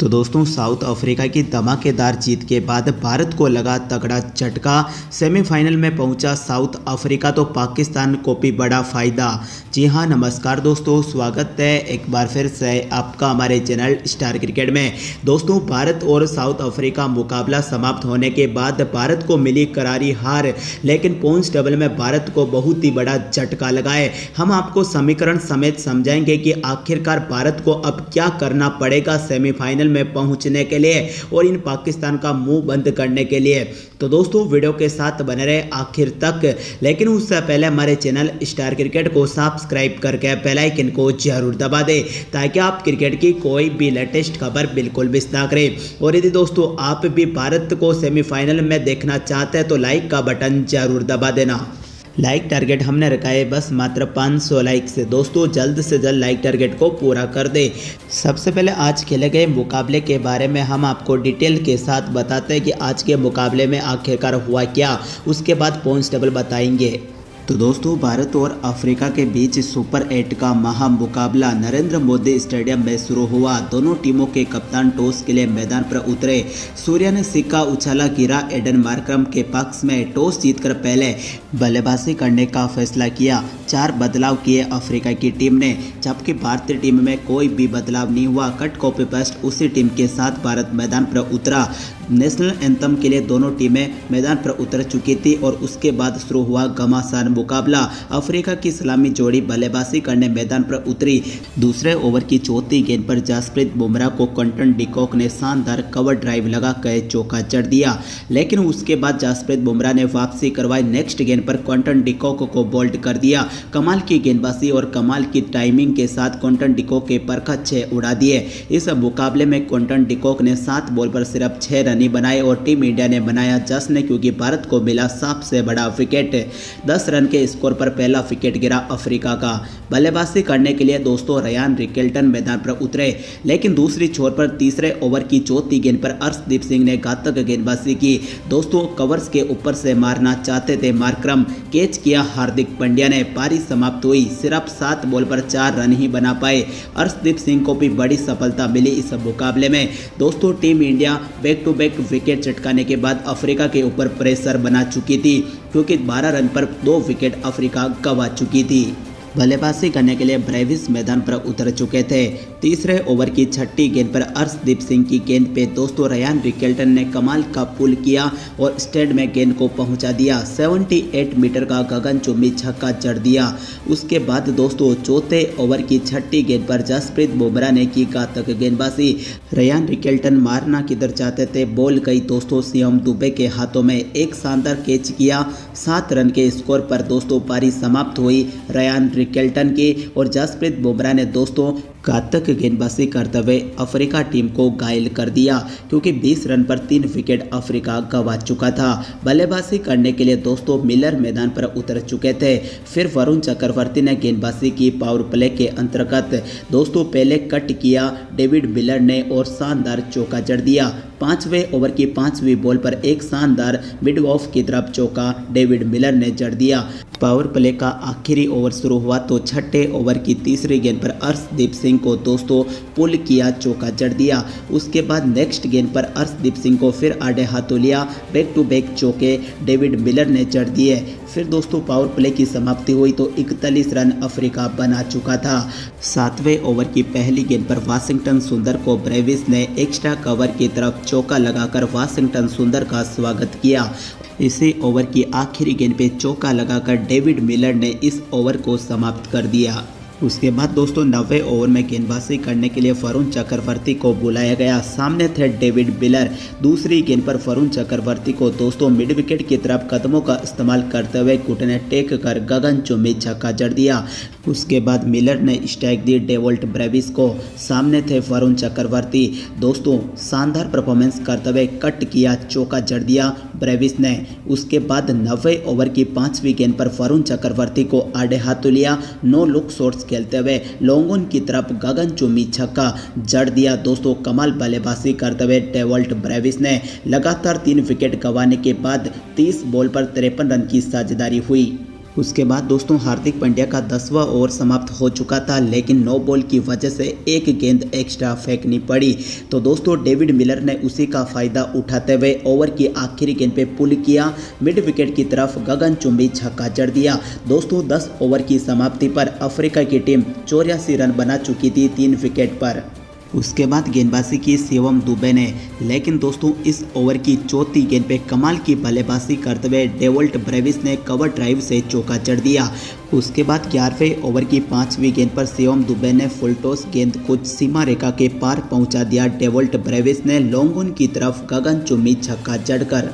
तो दोस्तों south Africa की धमाकेदार जीत के बाद भारत को लगा तगड़ा झटका। सेमीफाइनल में पहुंचा साउथ अफ्रीका तो पाकिस्तान को भी बड़ा फायदा। जी हां, नमस्कार दोस्तों, स्वागत है एक बार फिर से आपका हमारे चैनल स्टार क्रिकेट में। दोस्तों भारत और साउथ अफ्रीका मुकाबला समाप्त होने के बाद भारत को मिली करारी हार, लेकिन पॉइंट्स टेबल में भारत को बहुत ही बड़ा झटका लगा है। हम आपको समीकरण समेत समझाएंगे कि आखिरकार भारत को अब क्या करना पड़ेगा सेमीफाइनल में पहुंचने के लिए और इन पाकिस्तान का मुंह बंद करने के लिए। तो दोस्तों वीडियो के साथ बने रहे आखिर तक, लेकिन उससे पहले हमारे चैनल स्टार क्रिकेट को सब्सक्राइब करके बेल आइकन को जरूर दबा दें ताकि आप क्रिकेट की कोई भी लेटेस्ट खबर बिल्कुल मिस ना करें। और यदि दोस्तों आप भी भारत को सेमीफाइनल में देखना चाहते हैं तो लाइक का बटन जरूर दबा देना। लाइक टारगेट हमने रखा है बस मात्र 500 लाइक से। दोस्तों जल्द से जल्द लाइक टारगेट को पूरा कर दे। सबसे पहले आज खेले गए मुकाबले के बारे में हम आपको डिटेल के साथ बताते हैं कि आज के मुकाबले में आखिरकार हुआ क्या, उसके बाद पॉइंट्स टेबल बताएंगे। तो दोस्तों भारत और अफ्रीका के बीच सुपर 8 का महा मुकाबला नरेंद्र मोदी स्टेडियम में शुरू हुआ। दोनों टीमों के कप्तान टॉस के लिए मैदान पर उतरे। सूर्या ने सिक्का उछाला, गिरा एडन मार्करम के पक्ष में। टॉस जीतकर पहले बल्लेबाजी करने का फैसला किया। 4 बदलाव किए अफ्रीका की टीम ने, जबकि भारतीय टीम में कोई भी बदलाव नहीं हुआ। कट कॉपी पेस्ट उसी टीम के साथ भारत मैदान पर उतरा। नेशनल एंथम के लिए दोनों टीमें मैदान पर उतर चुकी थी और उसके बाद शुरू हुआ घमासान मुकाबला। अफ्रीका की सलामी जोड़ी बल्लेबाजी करने मैदान पर उतरी। दूसरे ओवर की चौथी गेंद पर जसप्रीत बुमराह को क्विंटन डिकॉक ने शानदार कवर ड्राइव लगा कर चौका जड़ दिया, लेकिन उसके बाद जसप्रीत बुमराह ने वापसी करवाई। नेक्स्ट गेंद पर क्विंटन डिकॉक को बोल्ड कर दिया। कमाल की गेंदबाजी और कमाल की टाइमिंग के साथ क्विंटन डिकॉक के परखच 6 उड़ा दिए। इस मुकाबले में क्विंटन डिकॉक ने 7 बॉल पर सिर्फ 6 रन बनाए और टीम इंडिया ने बनाया जश्न, क्योंकि भारत को मिला सबसे बड़ा विकेट। 10 रन के स्कोर पर पहला विकेट गिरा अफ्रीका का। बल्लेबाजी करने के लिए दोस्तों रयान रिकेल्टन मैदान पर उतरे, लेकिन दूसरी छोर पर तीसरे ओवर की चौथी गेंद पर अर्शदीप सिंह ने घातक गेंदबाजी की। दोस्तों कवर्स के ऊपर से मारना चाहते थे मार्करम, कैच किया हार्दिक पांड्या ने। पारी समाप्त हुई, सिर्फ 7 बॉल पर 4 रन ही बना पाए। अर्शदीप सिंह को भी बड़ी सफलता मिली इस मुकाबले में। दोस्तों team India back to back wicket चटकाने के बाद अफ्रीका के ऊपर प्रेशर बना चुकी थी, क्योंकि 12 रन पर 2 विकेट अफ्रीका गंवा चुकी थी। बल्लेबाजी करने के लिए ब्रेविस मैदान पर उतर चुके थे। तीसरे ओवर की छठी गेंद पर अर्शदीप सिंह की गेंद पे दोस्तों रयान रिकेल्टन ने कमाल का पुल किया और स्टैंड में गेंद को पहुंचा दिया। 78 मीटर का गगनचुंबी छक्का जड़ दिया। उसके बाद दोस्तों चौथे ओवर की छठी गेंद पर जसप्रीत बुमराह ने की घातक गेंदबाजी। रयान रिकेल्टन मारना किधर चाहते थे, बॉल गई दोस्तों शिवम दुबे के हाथों में। एक शानदार कैच किया। 7 रन के स्कोर पर दोस्तों पारी समाप्त हुई रयान रिकेल्टन की और जसप्रीत बुमराह ने दोस्तों घातक गेंदबाजी करते हुए अफ्रीका टीम को घायल कर दिया, क्योंकि 20 रन पर 3 विकेट अफ्रीका गंवा चुका था। बल्लेबाजी करने के लिए दोस्तों मिलर मैदान पर उतर चुके थे। फिर वरुण चक्रवर्ती ने गेंदबाजी की। पावर प्ले के अंतर्गत दोस्तों पहले कट किया डेविड मिलर ने और शानदार चौका जड़ दिया। 5वें ओवर की 5वीं बॉल पर एक शानदार मिड ऑफ की तरफ चौका डेविड मिलर ने जड़ दिया। पावर प्ले का आखिरी ओवर शुरू हुआ तो छठे ओवर की तीसरी गेंद पर अर्शदीप सिंह को दोस्तों पुल किया, चौका जड़ दिया। उसके बाद नेक्स्ट गेंद पर अर्शदीप सिंह को फिर आड़े हाथों लिया। बैक टू बैक चौके डेविड मिलर ने जड़ दिए। फिर दोस्तों पावर प्ले की समाप्ति हुई तो 41 रन अफ्रीका बना चुका था। 7वें ओवर की पहली गेंद पर वाशिंगटन सुंदर को ब्रेविस ने एक्स्ट्रा कवर की तरफ चौका लगाकर वाशिंगटन सुंदर का स्वागत किया। इसी ओवर की आखिरी गेंद पे चौका लगाकर डेविड मिलर ने इस ओवर को समाप्त कर दिया। उसके बाद दोस्तों 9वें ओवर में गेंदबाजी करने के लिए वरुण चक्रवर्ती को बुलाया गया। सामने थे डेविड मिलर। दूसरी गेंद पर वरुण चक्रवर्ती को दोस्तों मिड विकेट की तरफ कदमों का इस्तेमाल करते हुए घुटने टेक कर गगनचुंबी छक्का जड़ दिया। उसके बाद मिलर ने स्ट्राइक दी डेवॉल्ट ब्रेविस को। सामने थे वरुण चक्रवर्ती। दोस्तों शानदार परफॉर्मेंस करते हुए कट किया, चौका जड़ दिया ब्रेविस ने। उसके बाद 90वें ओवर की 5वीं गेंद पर वरुण चक्रवर्ती को आड़े हाथों लिया। 9 लुक शॉट्स खेलते हुए लॉन्ग ऑन की तरफ गगनचुंबी छक्का जड़ दिया। दोस्तों कमाल बल्लेबाजी करते हुए डेवॉल्ट ब्रेविस ने लगातार 3 विकेट गंवाने के बाद 30 बॉल पर 53 रन की साझेदारी हुई। उसके बाद दोस्तों हार्दिक पांड्या का 10वां ओवर समाप्त हो चुका था, लेकिन नो बॉल की वजह से एक गेंद एक्स्ट्रा फेंकनी पड़ी। तो दोस्तों डेविड मिलर ने उसी का फायदा उठाते हुए ओवर की आखिरी गेंद पे पुल किया, मिड विकेट की तरफ गगनचुंबी छक्का जड़ दिया। दोस्तों 10 ओवर की समाप्ति पर अफ्रीका की टीम 84 रन बना चुकी थी 3 विकेट पर। उसके बाद गेंदबाजी की शिवम दुबे ने, लेकिन दोस्तों इस ओवर की चौथी गेंद पे कमाल की बल्लेबाजी करते हुए डेवल्ट ब्रेविस ने कवर ड्राइव से चौका जड़ दिया। उसके बाद 11वें ओवर की 5वीं गेंद पर शिवम दुबे ने फुल टॉस गेंद कुछ सीमा रेखा के पार पहुंचा दिया। डेवल्ट ब्रेविस ने लॉन्ग ऑन की तरफ गगनचुंबी छक्का जड़कर।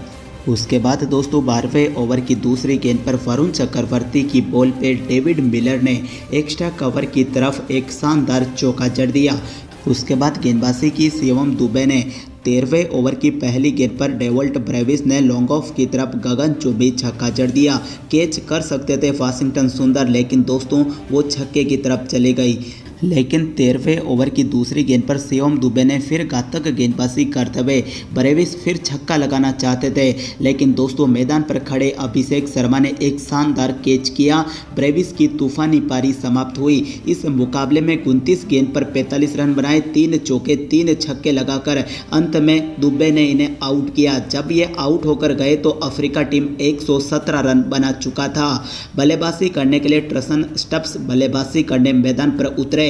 उसके बाद दोस्तों 12वें ओवर की दूसरी गेंद पर वरुण चक्रवर्ती की बॉल पे डेविड मिलर ने एक्स्ट्रा कवर की तरफ एक शानदार चौका जड़ दिया। उसके बाद गेंदबाजी की शिवम दुबे ने 13वें ओवर की पहली गेंद पर डेवल्ट ब्रेविस ने लॉन्ग ऑफ की तरफ गगनचुंबी छक्का जड़ दिया। कैच कर सकते थे वाशिंगटन सुंदर, लेकिन दोस्तों वो छक्के की तरफ चली गई। लेकिन 13वें ओवर की दूसरी गेंद पर शिवम दुबे ने फिर घातक गेंदबाजी करते हुए ब्रेविस फिर छक्का लगाना चाहते थे, लेकिन दोस्तों मैदान पर खड़े अभिषेक शर्मा ने एक शानदार कैच किया। ब्रेविस की तूफानी पारी समाप्त हुई। इस मुकाबले में 29 गेंद पर 45 रन बनाए, 3 चौके 3 छक्के लगाकर अंत में दुबे ने इन्हें आउट किया। जब ये आउट होकर गए तो अफ्रीका टीम 117 रन बना चुका था। बल्लेबाजी करने के लिए ट्रेसन स्टप्स बल्लेबाजी करने मैदान पर उतरे।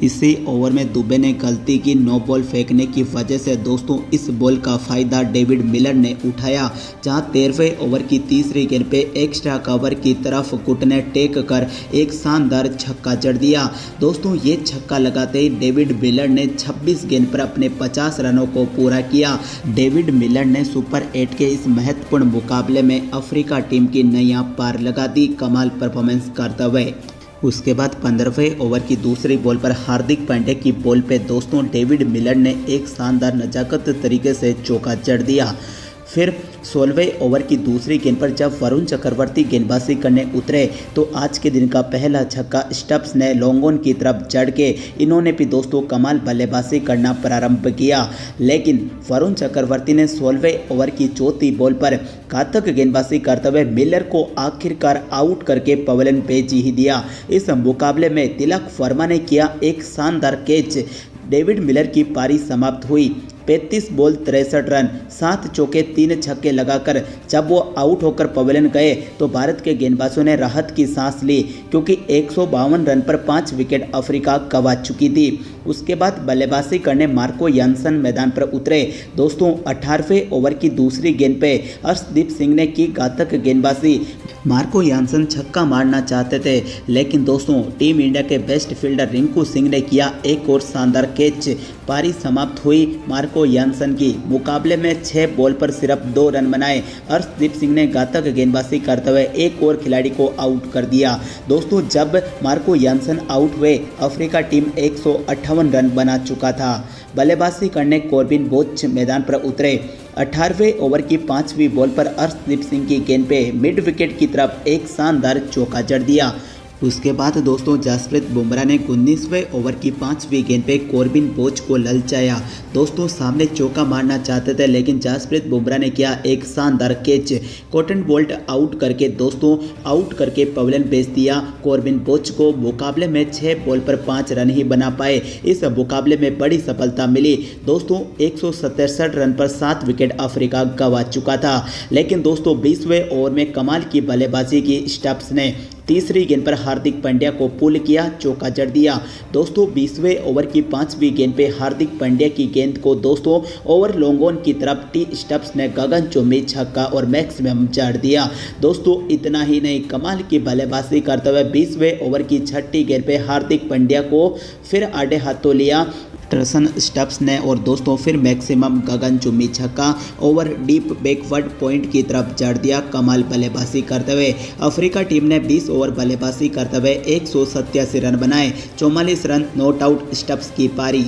इसी ओवर में दुबे ने गलती की, नो बॉल फेंकने की वजह से दोस्तों इस बॉल का फायदा डेविड मिलर ने उठाया, जहां 13वें ओवर की तीसरी गेंद पे एक्स्ट्रा कवर की तरफ घुटने टेक कर एक शानदार छक्का जड़ दिया। दोस्तों ये छक्का लगाते ही डेविड मिलर ने 26 गेंद पर अपने 50 रनों को पूरा किया। डेविड मिलर ने सुपर 8 के इस महत्वपूर्ण मुकाबले में अफ्रीका टीम की नैया पार लगा दी कमाल परफॉर्मेंस करते हुए। उसके बाद 15वें ओवर की दूसरी बॉल पर हार्दिक पांड्या की बॉल पे दोस्तों डेविड मिलर ने एक शानदार नजाकत तरीके से चौका जड़ दिया। फिर 16वें ओवर की दूसरी गेंद पर जब वरुण चक्रवर्ती गेंदबाजी करने उतरे तो आज के दिन का पहला छक्का स्टप्स ने लॉन्ग ऑन की तरफ जड़ के इन्होंने भी दोस्तों कमाल बल्लेबाजी करना प्रारंभ किया। लेकिन वरुण चक्रवर्ती ने 16वें ओवर की चौथी बॉल पर घातक गेंदबाजी करते हुए मिलर को आखिरकार आउट करके पवेलियन भेज ही दिया। इस मुकाबले में तिलक वर्मा ने किया एक शानदार कैच। डेविड मिलर की पारी समाप्त हुई। 35 बॉल 63 रन, 7 चौके 3 छक्के लगाकर जब वो आउट होकर पवेलियन गए तो भारत के गेंदबाजों ने राहत की सांस ली, क्योंकि 152 रन पर 5 विकेट अफ्रीका गंवा चुकी थी। उसके बाद बल्लेबाजी करने मार्को यानसन मैदान पर उतरे। दोस्तों 18वें ओवर की दूसरी गेंद पे अर्शदीप सिंह ने की घातक गेंदबाजी। मार्को यानसन छक्का मारना चाहते थे, लेकिन दोस्तों टीम इंडिया के बेस्ट फील्डर रिंकू सिंह ने किया एक और शानदार कैच। पारी समाप्त हुई मार्को यानसन की। मुकाबले में 6 बॉल पर सिर्फ 2 रन बनाए। अर्शदीप सिंह ने घातक गेंदबाजी करते हुए एक और खिलाड़ी को आउट कर दिया। दोस्तों जब मार्को यानसन आउट हुए अफ्रीका टीम 158 रन बना चुका था। बल्लेबाजी करने कॉर्बिन बोच मैदान पर उतरे। 18वें ओवर की 5वीं बॉल पर अर्शदीप सिंह की गेंद पे मिड विकेट की तरफ एक शानदार चौका जड़ दिया। उसके बाद दोस्तों जसप्रीत बुमराह ने 19वें ओवर की 5वीं गेंद पे कॉर्बिन बोच को ललचाया। दोस्तों सामने चौका मारना चाहते थे, लेकिन जसप्रीत बुमराह ने किया एक शानदार कैच। कॉटन बोल्ट आउट करके दोस्तों आउट करके पवेलियन भेज दिया। कॉर्बिन बोच को मुकाबले में 6 बॉल पर 5 रन ही बना पाए। इस मुकाबले में बड़ी सफलता मिली। दोस्तों 167 रन पर 7 विकेट अफ्रीका गंवा चुका था। लेकिन दोस्तों 20वें ओवर में कमाल की बल्लेबाजी की स्टप्स ने तीसरी गेंद पर हार्दिक पांड्या को पुल किया, चौका जड़ दिया। दोस्तों 20वें ओवर की 5वीं गेंद पे हार्दिक पांड्या की गेंद को दोस्तों ओवर लॉन्ग ऑन की तरफ टी स्टप्स ने गगनचुंबी छक्का और मैक्सिमम जड़ दिया। दोस्तों इतना ही नहीं, कमाल की बल्लेबाजी करते हुए 20वें ओवर की 6ठी गेंद पे हार्दिक पांड्या को फिर आड़े हाथों लिया ट्रेसन स्टप्स ने और दोस्तों फिर मैक्सिमम गगनचुंबी छक्का ओवर डीप बैकवर्ड पॉइंट की तरफ जड़ दिया। कमाल बल्लेबाजी करते हुए अफ्रीका टीम ने 20 ओवर बल्लेबाजी करते हुए 187 रन बनाए। 44 रन नॉट आउट स्टप्स की पारी।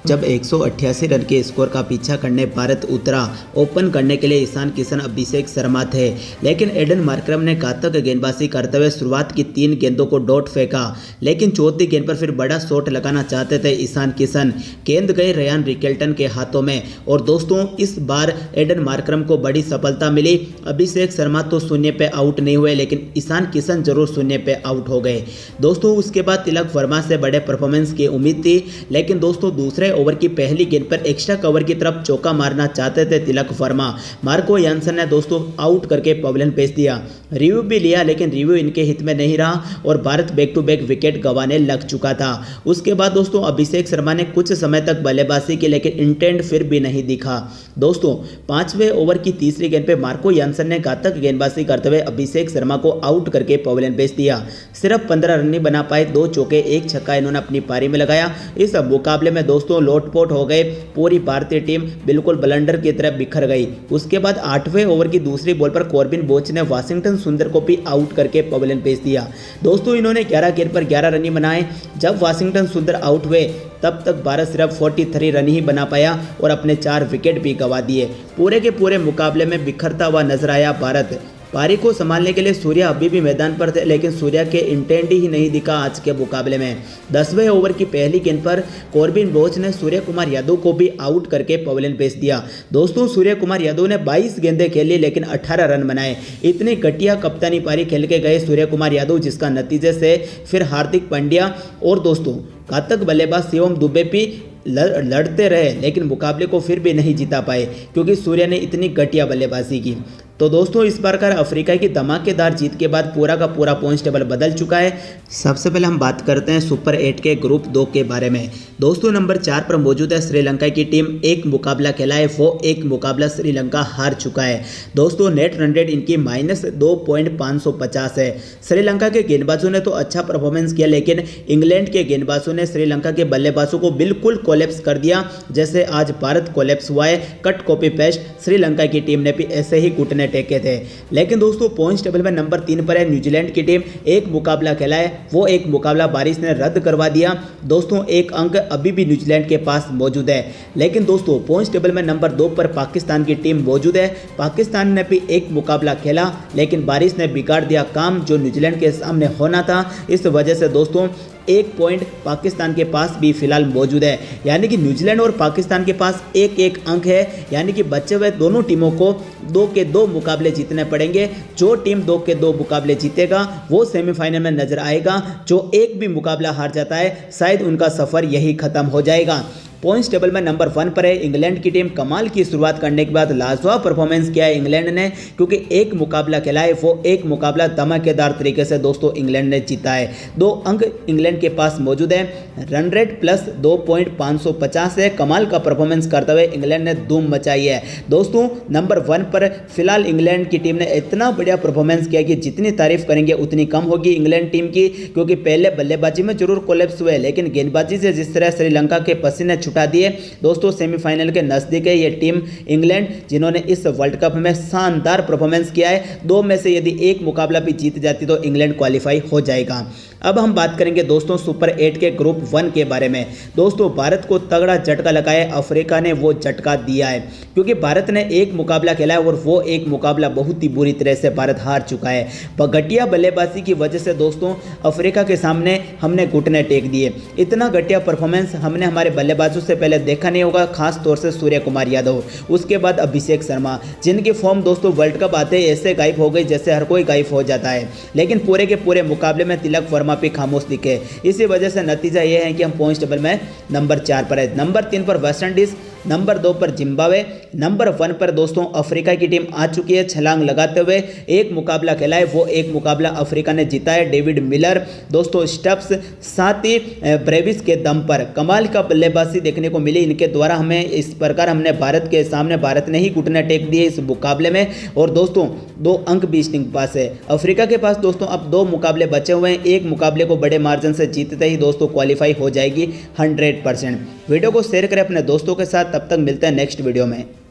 जब 188 रन के स्कोर का पीछा करने भारत उतरा। ओपन करने के लिए ईशान किशन, अभिषेक शर्मा थे, लेकिन एडन मार्करम ने घातक गेंदबाजी करते हुए शुरुआत की 3 गेंदों को डॉट फेंका, लेकिन चौथी गेंद पर फिर बड़ा शॉट लगाना चाहते थे ईशान किशन। गेंद गए रयान रिकेल्टन के हाथों में और दोस्तों इस बार एडन मार्करम को बड़ी सफलता मिली। अभिषेक शर्मा तो शून्य पे आउट नहीं हुए, लेकिन ईशान किशन जरूर शून्य पे आउट हो गए। दोस्तों उसके बाद तिलक वर्मा से बड़े परफॉर्मेंस की उम्मीद थी, लेकिन दोस्तों दूसरे ओवर की पहली गेंद पर एक्स्ट्रा कवर की तरफ चौका मारना चाहते थे तिलक वर्मा। मार्को यानसन ने दोस्तों आउट करके पवेलियन भेज दिया। रिव्यू भी लिया, लेकिन रिव्यू इनके हित में नहीं रहा और Bharat back to back wicket गंवाने लग चुका था। उसके बाद दोस्तों अभिषेक शर्मा ने कुछ समय तक बल्लेबाजी की, लेकिन इंटेंट फिर भी नहीं दिखा। दोस्तों 5वें ओवर की तीसरी गेंद पे मार्को यानसन ने घातक गेंदबाजी करते हुए अभिषेक शर्मा को आउट करके पवेलियन भेज दिया। सिर्फ 15 रन नहीं बना पाए, 2 चौके 1 छक्का इन्होंने अपनी पारी में लगाया। इस मुकाबले में दोस्तों लोटपोट हो गए, पूरी भारतीय टीम बिल्कुल ब्लंडर की तरह बिखर गई। उसके बाद 8वें ओवर की दूसरी बॉल पर कॉर्बिन बोच ने वाशिंगटन सुंदर को भी आउट करके पवेलियन भेज दिया। दोस्तों इन्होंने 11 गेंद पर 11 रन ही बनाए। जब वाशिंगटन सुंदर आउट हुए तब तक भारत सिर्फ 43 रन ही बना पाया और अपने 4 विकेट भी गंवा दिए। पूरे के पूरे मुकाबले में बिखरता हुआ नजर आया भारत। पारी को संभालने के लिए सूर्या अभी भी मैदान पर थे, लेकिन सूर्या के इंटेंट ही नहीं दिखा आज के मुकाबले में। 10वें ओवर की पहली गेंद पर कॉर्बिन बोच ने सूर्य कुमार यादव को भी आउट करके पवेलियन भेज दिया। दोस्तों सूर्य कुमार यादव ने 22 गेंदें खेली, लेकिन 18 रन बनाए। इतनी घटिया कप्तानी पारी खेल के गए सूर्य कुमार यादव, जिसका नतीजे से फिर हार्दिक पांड्या और दोस्तों घातक बल्लेबाज शिवम दुबे भी लड़ते रहे, लेकिन मुकाबले को फिर भी नहीं जीता पाए क्योंकि सूर्या ने इतनी घटिया बल्लेबाजी की। तो दोस्तों इस प्रकार अफ्रीका की धमाकेदार जीत के बाद पूरा का पूरा पॉइंट्स टेबल बदल चुका है। सबसे पहले हम बात करते हैं सुपर 8 के ग्रुप 2 के बारे में। दोस्तों नंबर 4 पर मौजूद है श्रीलंका की टीम। एक मुकाबला खेला है, वो एक मुकाबला श्रीलंका हार चुका है। दोस्तों नेट रन रेट इनकी -2.550 है। श्रीलंका के गेंदबाजों ने तो अच्छा परफॉर्मेंस किया, लेकिन इंग्लैंड के गेंदबाजों ने श्रीलंका के बल्लेबाजों को बिल्कुल कोलैप्स कर दिया, जैसे आज भारत कोलैप्स हुआ है। कट कॉपी पेस्ट श्रीलंका की टीम ने भी ऐसे ही घुटने टेके थे। लेकिन दोस्तों पॉइंट्स टेबल में नंबर 3 पर है न्यूजीलैंड की टीम। एक मुकाबला खेला है, वो एक मुकाबला बारिश ने रद्द करवा दिया। दोस्तों 1 अंक अभी भी न्यूजीलैंड के पास मौजूद है। लेकिन दोस्तों पॉइंट्स टेबल में नंबर 2 पर पाकिस्तान की टीम मौजूद है। पाकिस्तान ने भी एक मुकाबला खेला, लेकिन बारिश ने बिगाड़ दिया काम जो न्यूजीलैंड के सामने होना था। इस वजह से दोस्तों 1 पॉइंट पाकिस्तान के पास भी फिलहाल मौजूद है, यानी कि न्यूजीलैंड और पाकिस्तान के पास 1-1 अंक है। यानी कि बचे हुए दोनों टीमों को 2 के 2 मुकाबले जीतने पड़ेंगे। जो टीम 2 के 2 मुकाबले जीतेगा वो सेमीफाइनल में नजर आएगा। जो एक भी मुकाबला हार जाता है शायद उनका सफर यही खत्म हो जाएगा। पॉइंट्स टेबल में नंबर 1 पर है इंग्लैंड की टीम। कमाल की शुरुआत करने के बाद लाजवाब परफॉर्मेंस किया है इंग्लैंड ने, क्योंकि एक मुकाबला खेला है, वो एक मुकाबला धमाकेदार तरीके से दोस्तों इंग्लैंड ने जीता है। 2 अंक इंग्लैंड के पास मौजूद है। रन रेट +2.550 है। कमाल का परफॉर्मेंस करते हुए इंग्लैंड ने धूम मचाई है। दोस्तों नंबर 1 पर फिलहाल इंग्लैंड की टीम ने इतना बढ़िया परफॉर्मेंस किया कि जितनी तारीफ करेंगे उतनी कम होगी इंग्लैंड टीम की, क्योंकि पहले बल्लेबाजी में जरूर कोलैप्स हुए, लेकिन गेंदबाजी से जिस तरह श्रीलंका के पसीने छुटा दिए दोस्तों सेमीफाइनल के नजदीक है ये टीम इंग्लैंड, जिन्होंने इस वर्ल्ड कप में शानदार परफॉर्मेंस किया है। 2 में से यदि एक मुकाबला भी जीत जाती तो इंग्लैंड क्वालिफाई हो जाएगा। अब हम बात करेंगे दोस्तों सुपर 8 के ग्रुप 1 के बारे में। दोस्तों भारत को तगड़ा झटका लगा है, अफ्रीका ने वो झटका दिया है, क्योंकि भारत ने एक मुकाबला खेला है और वो एक मुकाबला बहुत ही बुरी तरह से भारत हार चुका है। घटिया बल्लेबाजी की वजह से दोस्तों अफ्रीका के सामने हमने घुटने टेक दिए। इतना घटिया परफॉर्मेंस हमने हमारे बल्लेबाजों से पहले देखा नहीं होगा, खास तौर से सूर्य कुमार यादव, उसके बाद अभिषेक शर्मा, जिनकी फॉर्म दोस्तों वर्ल्ड कप आते ही ऐसे गायब हो गई जैसे हर कोई गायब हो जाता है। लेकिन पूरे के पूरे मुकाबले में तिलक वर्मा पे खामोश दिखे। इसी वजह से नतीजा यह है कि हम पॉइंट्स टेबल में नंबर 4 पर है। नंबर 3 पर वेस्ट इंडीज, नंबर 2 पर जिम्बाब्वे, नंबर 1 पर दोस्तों अफ्रीका की टीम आ चुकी है छलांग लगाते हुए। एक मुकाबला खेला है, वो एक मुकाबला अफ्रीका ने जीता है। डेविड मिलर दोस्तों स्टप्स साथ ही ब्रेविस के दम पर कमाल का बल्लेबाजी देखने को मिली इनके द्वारा। हमें इस प्रकार हमने भारत के सामने भारत ने ही घुटने टेक दिए इस मुकाबले में। और दोस्तों 2 अंक भी इनके पास है। अफ्रीका के पास दोस्तों अब 2 मुकाबले बचे हुए हैं। एक मुकाबले को बड़े मार्जिन से जीतते ही दोस्तों क्वालिफाई हो जाएगी 100%। वीडियो को शेयर करें अपने दोस्तों के साथ। तब तक मिलते हैं नेक्स्ट वीडियो में।